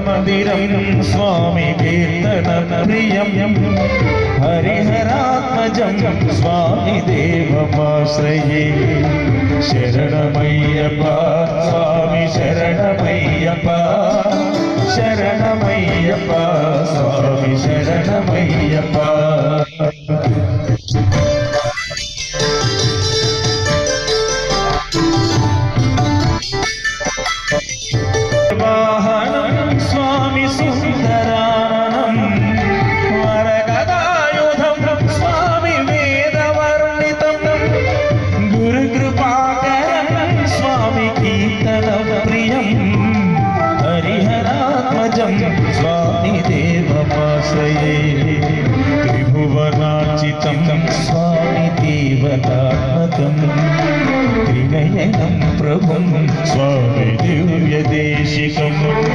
మందిరం స్వామి కీర్తన ప్రియం హరిహరాత్మజం స్వామి దేవమాశ్రయే శరణమయ్యప్ప స్వామి శరణమయ్యప్ప శరణమయ్యప్ప స్వామి శరణమయ్యప్ప స్వామి సుందరానం వరగదాయుధం స్వామి వేదవర్ణితం గురుకృపాకరం స్వామి కీర్తన ప్రియం హరిహరాత్మజం స్వామి దేవమాశ్రయే త్రిభువనార్చితం స్వామి దేవతాత్మకం త్రినయనం ప్రభుం స్వామి దివ్యదేశికం